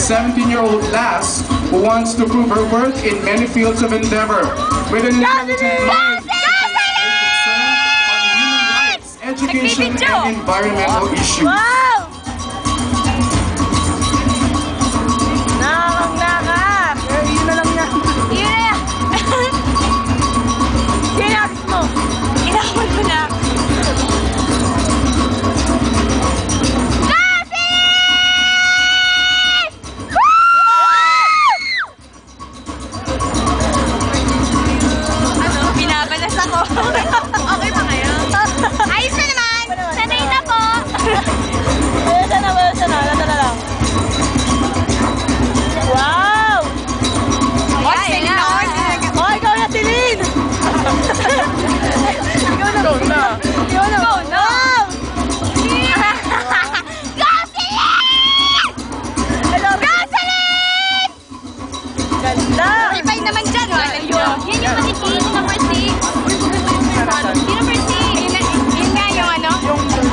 17-year-old lass who wants to prove her worth in many fields of endeavor. With an intelligent mind, education and environmental issues. Wow! Nakakangakak! Yun na lang yan. Yun na! Sinakit mo! Inakot ko na. Ano? Binabalas ako. Okay pa ngayon? Ayos na naman! Sanay na po! Wala siya na. Nata na lang. Wow! Ay, Oh, ikaw na, Tilin! Ikaw na. Go na! Ikaw na. Go na. Wow! Goselin! Hello. Goselin! Ganda! Ribay naman dyan,